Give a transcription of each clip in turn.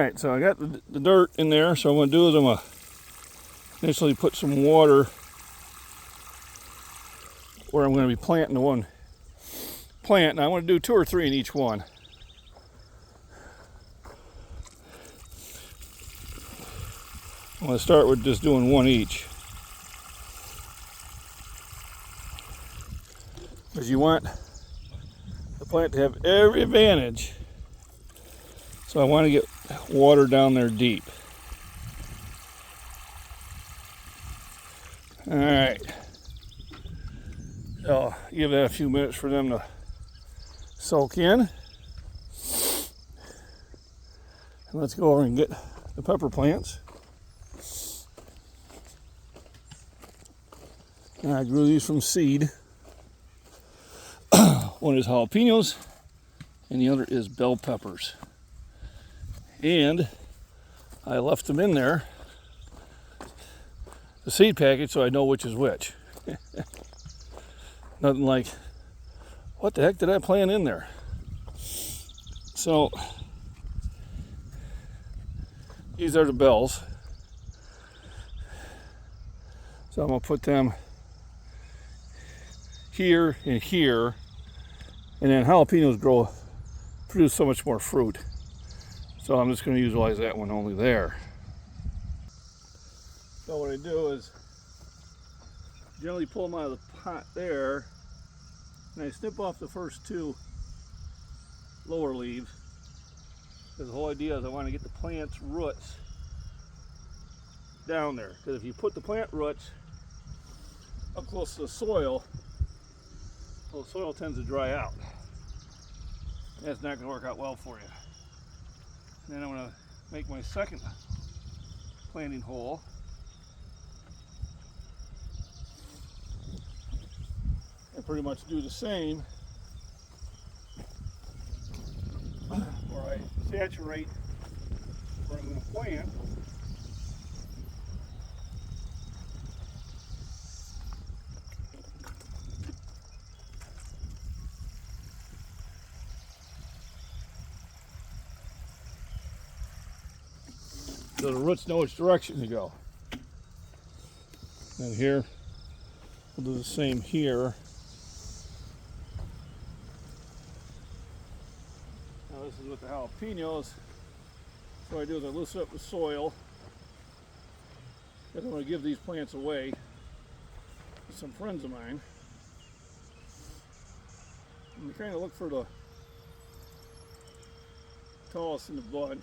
Alright, so I got the dirt in there, so what I'm going to do is I'm going to initially put some water where I'm going to be planting the one plant. Now I want to do 2 or 3 in each one. I'm going to start with just doing 1 each. Because you want the plant to have every advantage. So I want to get water down there deep. Alright. So give that a few minutes for them to soak in. And let's go over and get the pepper plants. And I grew these from seed. One is jalapenos and the other is bell peppers. And I left them in there, the seed package, so I know which is which. Nothing like, what the heck did I plant in there? So these are the bells. So I'm going to put them here and here. And then jalapenos produce so much more fruit. So I'm just going to utilize that one only there. So what I do is generally pull them out of the pot there, and I snip off the first 2 lower leaves. Because the whole idea is I want to get the plant's roots down there. Because if you put the plant roots up close to the soil, well, the soil tends to dry out. That's not going to work out well for you. And then I'm going to make my second planting hole. And pretty much do the same where I saturate where I'm going to plant. So the roots know which direction to go. And here, we'll do the same here. Now this is with the jalapenos. So what I do is I loosen up the soil. Because I'm going to give these plants away to some friends of mine. And you kind of look for the tallest in the bunch.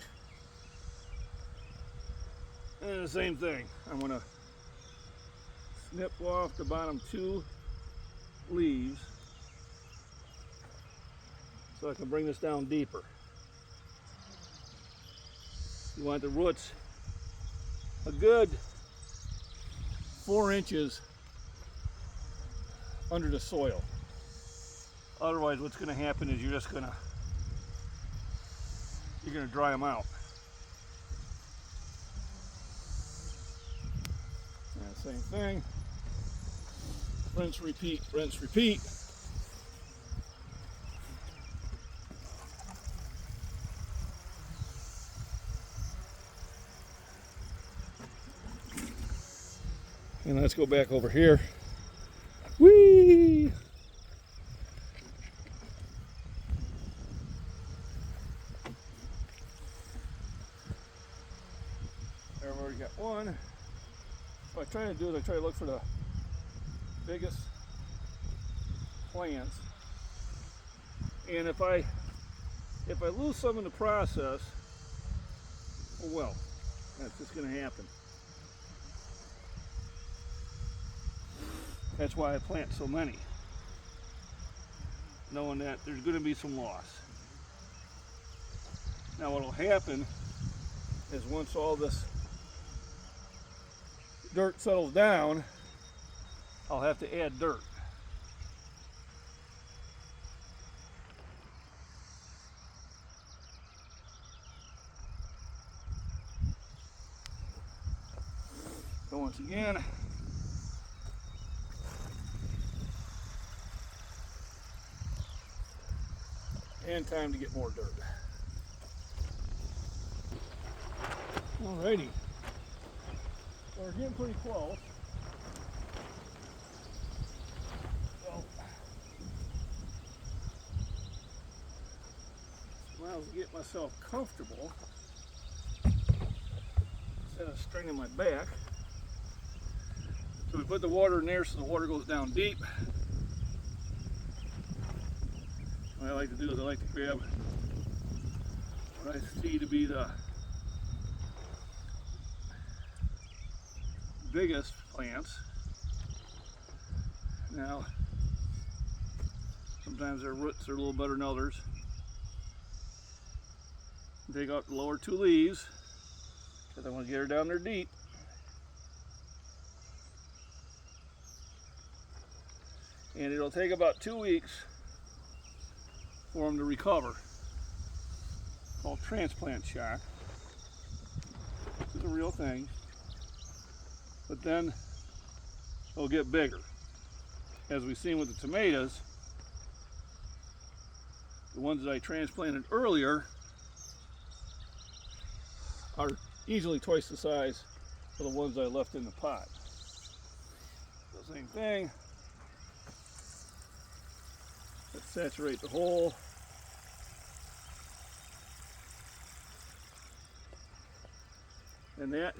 And the same thing, I'm going to snip off the bottom 2 leaves so I can bring this down deeper. You want the roots a good 4 inches under the soil. Otherwise what's going to happen is you're going to dry them out. Same thing. Rinse, repeat, rinse, repeat. And let's go back over here. Whee! There, I've already got one. What I try to do is I try to look for the biggest plants, and if I lose some in the process, well, that's just going to happen. That's why I plant so many, knowing that there's going to be some loss. Now what will happen is once all this dirt settles down, I'll have to add dirt. So once again, and time to get more dirt. Alrighty. Well, we're getting pretty close. So, when I was getting myself comfortable, instead of straining my back, so we put the water in there so the water goes down deep. What I like to do is I like to grab what I see to be the biggest plants. Now, sometimes their roots are a little better than others. Take out the lower two leaves because I want to get her down there deep. And it'll take about 2 weeks for them to recover. Called transplant shock. This is a real thing. But then they'll get bigger. As we've seen with the tomatoes, the ones that I transplanted earlier are easily twice the size of the ones I left in the pot. The same thing. Let's saturate the hole. And that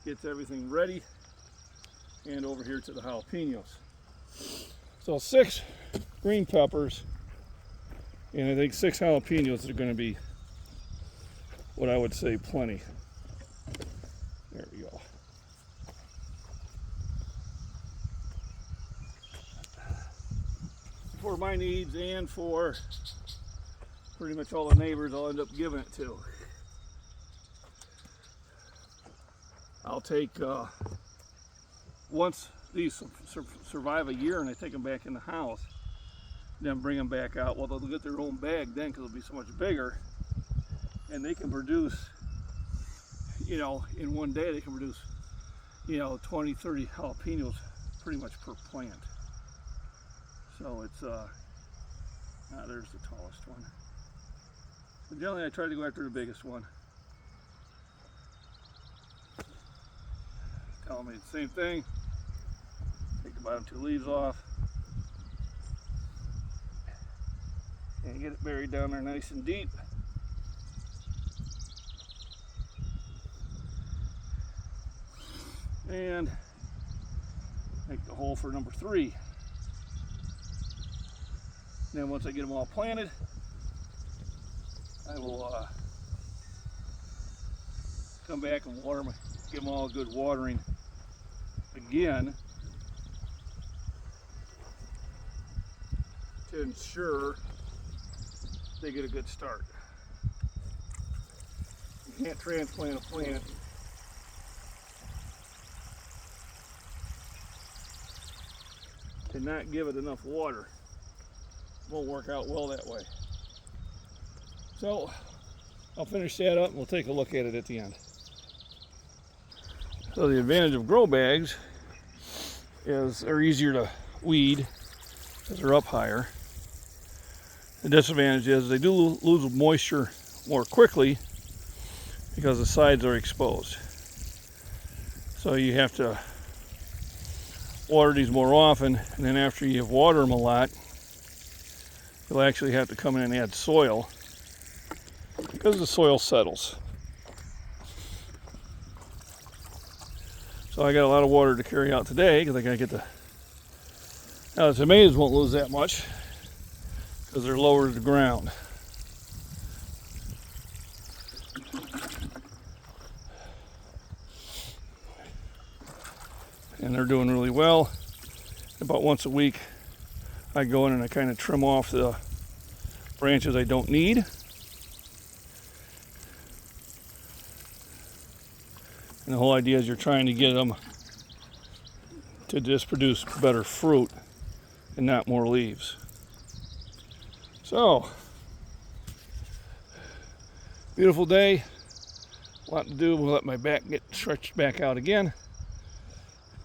gets everything ready and over here to the jalapenos. So 6 green peppers and I think 6 jalapenos are going to be what I would say plenty. There we go. For my needs and for pretty much all the neighbors I'll end up giving it to. I'll take, once these survive a year and I take them back in the house, then bring them back out. Well, they'll get their own bag then because they'll be so much bigger. And they can produce, you know, in one day they can produce, you know, 20, 30 jalapenos pretty much per plant. So it's, there's the tallest one. But generally I try to go after the biggest one. Tell me the same thing. Take the bottom 2 leaves off. And get it buried down there nice and deep. And make the hole for number 3. Then once I get them all planted, I will come back and water them, give them all a good watering again to ensure they get a good start. You can't transplant a plant and not give it enough water. It won't work out well that way. So I'll finish that up and we'll take a look at it at the end. So the advantage of grow bags is they're easier to weed because they're up higher. The disadvantage is they do lose moisture more quickly because the sides are exposed. So you have to water these more often, and then after you water them a lot, you'll actually have to come in and add soil because the soil settles. So I got a lot of water to carry out today because I gotta get now the tomatoes won't lose that much because they're lower to the ground. And they're doing really well. About once a week I go in and I kind of trim off the branches I don't need. And the whole idea is you're trying to get them to just produce better fruit and not more leaves. So, beautiful day, a lot to do. We'll let my back get stretched back out again.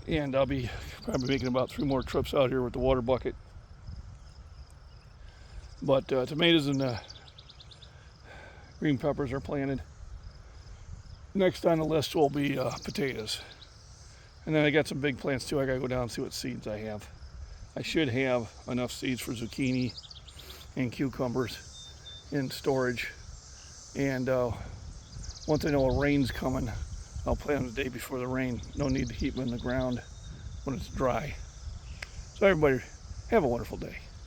And I'll be probably making about 3 more trips out here with the water bucket. But tomatoes and green peppers are planted. Next on the list will be potatoes. And then I got some big plants too. I gotta go down and see what seeds I have. I should have enough seeds for zucchini and cucumbers in storage. And once I know a rain's coming, I'll plant them the day before the rain. No need to keep them in the ground when it's dry. So everybody, have a wonderful day.